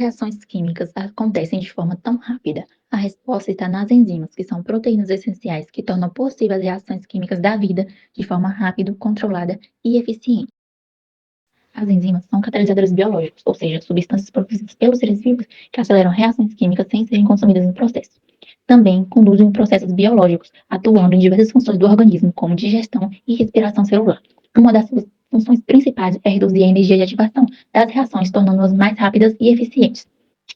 reações químicas acontecem de forma tão rápida, a resposta está nas enzimas, que são proteínas essenciais que tornam possível as reações químicas da vida de forma rápida, controlada e eficiente. As enzimas são catalisadores biológicos, ou seja, substâncias produzidas pelos seres vivos que aceleram reações químicas sem serem consumidas no processo. Também conduzem processos biológicos, atuando em diversas funções do organismo, como digestão e respiração celular. Uma das suas funções principais é reduzir a energia de ativação das reações, tornando-as mais rápidas e eficientes.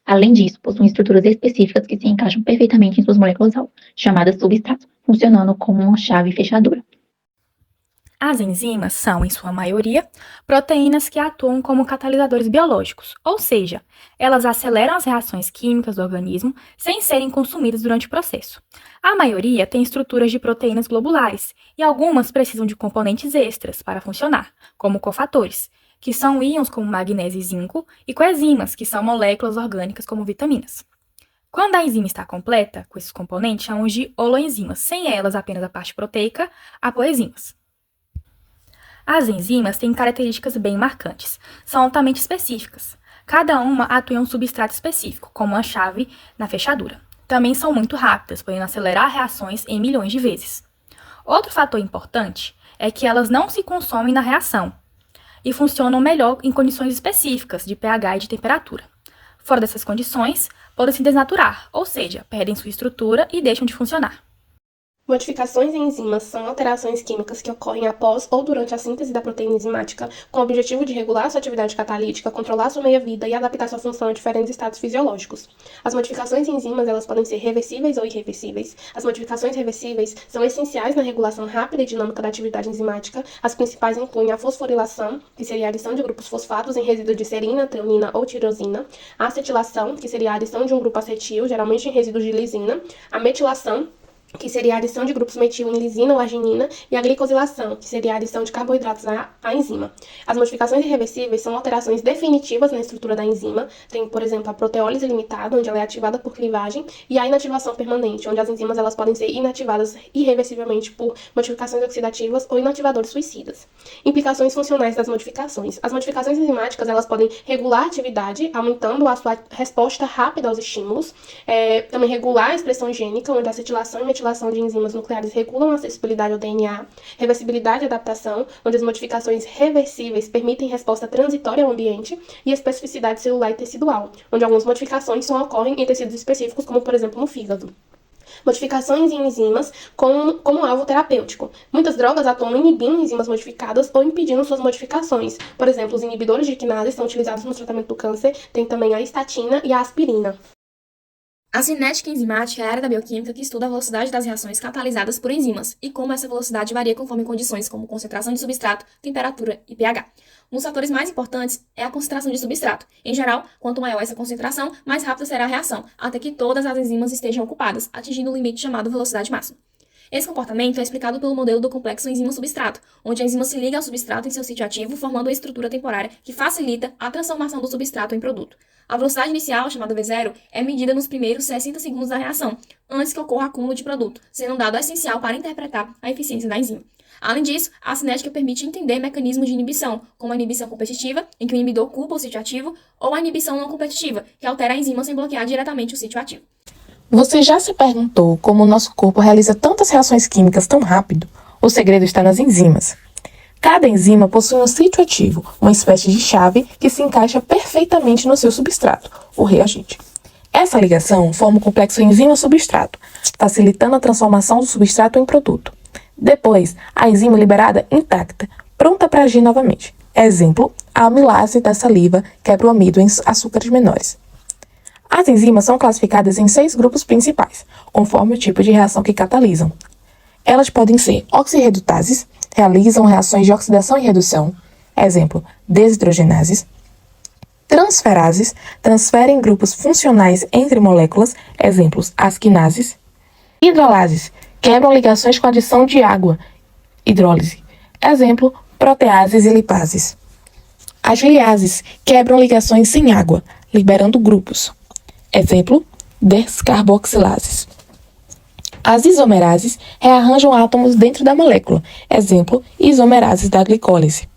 Além disso, possuem estruturas específicas que se encaixam perfeitamente em suas moléculas-alvo, chamadas substratos, funcionando como uma chave fechadura. As enzimas são, em sua maioria, proteínas que atuam como catalisadores biológicos, ou seja, elas aceleram as reações químicas do organismo sem serem consumidas durante o processo. A maioria tem estruturas de proteínas globulares e algumas precisam de componentes extras para funcionar, como cofatores, que são íons como magnésio e zinco, e coenzimas, que são moléculas orgânicas como vitaminas. Quando a enzima está completa, com esses componentes, chamamos de holoenzimas, sem elas apenas a parte proteica, apoenzimas. As enzimas têm características bem marcantes, são altamente específicas. Cada uma atua em um substrato específico, como uma chave na fechadura. Também são muito rápidas, podendo acelerar reações em milhões de vezes. Outro fator importante é que elas não se consomem na reação e funcionam melhor em condições específicas de pH e de temperatura. Fora dessas condições, podem se desnaturar, ou seja, perdem sua estrutura e deixam de funcionar. Modificações em enzimas são alterações químicas que ocorrem após ou durante a síntese da proteína enzimática com o objetivo de regular sua atividade catalítica, controlar sua meia-vida e adaptar sua função a diferentes estados fisiológicos. As modificações em enzimas elas podem ser reversíveis ou irreversíveis. As modificações reversíveis são essenciais na regulação rápida e dinâmica da atividade enzimática. As principais incluem a fosforilação, que seria a adição de grupos fosfatos em resíduos de serina, treonina ou tirosina, a acetilação, que seria a adição de um grupo acetil, geralmente em resíduos de lisina, a metilação, que seria a adição de grupos metil em lisina ou arginina, e a glicosilação, que seria a adição de carboidratos à enzima. As modificações irreversíveis são alterações definitivas na estrutura da enzima. Tem, por exemplo, a proteólise limitada, onde ela é ativada por clivagem, e a inativação permanente, onde as enzimas elas podem ser inativadas irreversivelmente por modificações oxidativas ou inativadores suicidas. Implicações funcionais das modificações. As modificações enzimáticas elas podem regular a atividade, aumentando a sua resposta rápida aos estímulos, também regular a expressão gênica, onde a acetilação e metilação de enzimas nucleares regulam a acessibilidade ao DNA, reversibilidade e adaptação, onde as modificações reversíveis permitem resposta transitória ao ambiente, e especificidade celular e tecidual, onde algumas modificações só ocorrem em tecidos específicos, como por exemplo no fígado. Modificações em enzimas como alvo terapêutico. Muitas drogas atuam inibindo enzimas modificadas ou impedindo suas modificações. Por exemplo, os inibidores de quinase são utilizados no tratamento do câncer, tem também a estatina e a aspirina. A cinética enzimática é a área da bioquímica que estuda a velocidade das reações catalisadas por enzimas e como essa velocidade varia conforme condições como concentração de substrato, temperatura e pH. Um dos fatores mais importantes é a concentração de substrato. Em geral, quanto maior essa concentração, mais rápida será a reação, até que todas as enzimas estejam ocupadas, atingindo o limite chamado velocidade máxima. Esse comportamento é explicado pelo modelo do complexo enzima-substrato, onde a enzima se liga ao substrato em seu sítio ativo, formando uma estrutura temporária que facilita a transformação do substrato em produto. A velocidade inicial, chamada V0, é medida nos primeiros 60 segundos da reação, antes que ocorra acúmulo de produto, sendo um dado essencial para interpretar a eficiência da enzima. Além disso, a cinética permite entender mecanismos de inibição, como a inibição competitiva, em que o inibidor culpa o sítio ativo, ou a inibição não competitiva, que altera a enzima sem bloquear diretamente o sítio ativo. Você já se perguntou como o nosso corpo realiza tantas reações químicas tão rápido? O segredo está nas enzimas. Cada enzima possui um sítio ativo, uma espécie de chave que se encaixa perfeitamente no seu substrato, o reagente. Essa ligação forma o complexo enzima-substrato, facilitando a transformação do substrato em produto. Depois, a enzima é liberada intacta, pronta para agir novamente. Exemplo, a amilase da saliva quebra o amido em açúcares menores. As enzimas são classificadas em 6 grupos principais, conforme o tipo de reação que catalisam. Elas podem ser oxirredutases, realizam reações de oxidação e redução, exemplo, desidrogenases. Transferases, transferem grupos funcionais entre moléculas, exemplos, as quinases. Hidrolases, quebram ligações com adição de água, hidrólise, exemplo, proteases e lipases. As liases quebram ligações sem água, liberando grupos, exemplo, descarboxilases. As isomerases rearranjam átomos dentro da molécula, exemplo, isomerases da glicólise.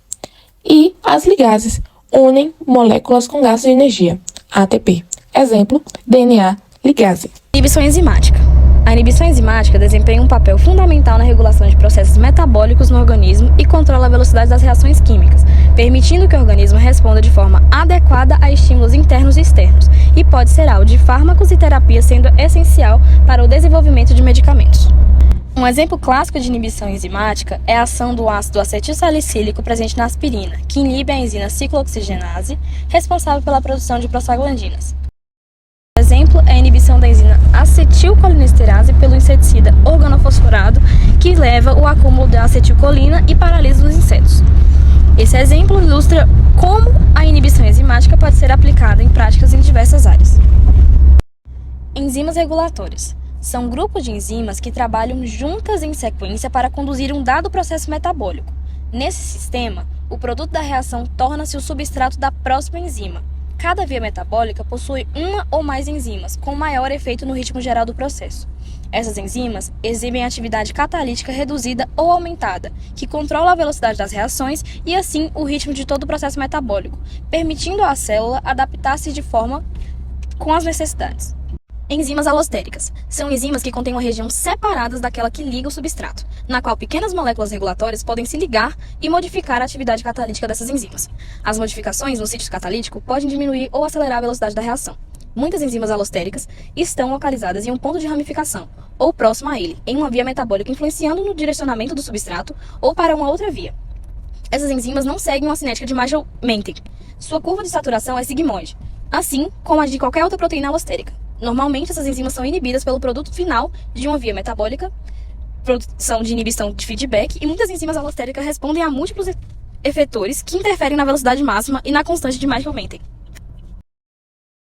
E as ligases unem moléculas com gasto de energia, ATP. Exemplo, DNA ligase. Inibição enzimática. A inibição enzimática desempenha um papel fundamental na regulação de processos metabólicos no organismo e controla a velocidade das reações químicas, permitindo que o organismo responda de forma adequada a estímulos internos e externos, e pode ser alvo de fármacos e terapia, sendo essencial para o desenvolvimento de medicamentos. Um exemplo clássico de inibição enzimática é a ação do ácido acetilsalicílico presente na aspirina, que inibe a enzima ciclooxigenase, responsável pela produção de prostaglandinas. Exemplo é a inibição da enzima acetilcolinesterase pelo inseticida organofosforado, que leva ao acúmulo da acetilcolina e paralisa os insetos. Esse exemplo ilustra como a inibição enzimática pode ser aplicada em práticas em diversas áreas. Enzimas regulatórias. São grupos de enzimas que trabalham juntas em sequência para conduzir um dado processo metabólico. Nesse sistema, o produto da reação torna-se o substrato da próxima enzima. Cada via metabólica possui uma ou mais enzimas, com maior efeito no ritmo geral do processo. Essas enzimas exibem atividade catalítica reduzida ou aumentada, que controla a velocidade das reações e, assim, o ritmo de todo o processo metabólico, permitindo à célula adaptar-se de forma com as necessidades. Enzimas alostéricas. São enzimas que contêm uma região separada daquela que liga o substrato, na qual pequenas moléculas regulatórias podem se ligar e modificar a atividade catalítica dessas enzimas. As modificações no sítio catalítico podem diminuir ou acelerar a velocidade da reação. Muitas enzimas alostéricas estão localizadas em um ponto de ramificação, ou próximo a ele, em uma via metabólica, influenciando no direcionamento do substrato ou para uma outra via. Essas enzimas não seguem uma cinética de Marshall-Menten. Sua curva de saturação é sigmoide, assim como a de qualquer outra proteína alostérica. Normalmente, essas enzimas são inibidas pelo produto final de uma via metabólica, produção de inibição de feedback, e muitas enzimas alostéricas respondem a múltiplos efetores que interferem na velocidade máxima e na constante de Marshall-Menten.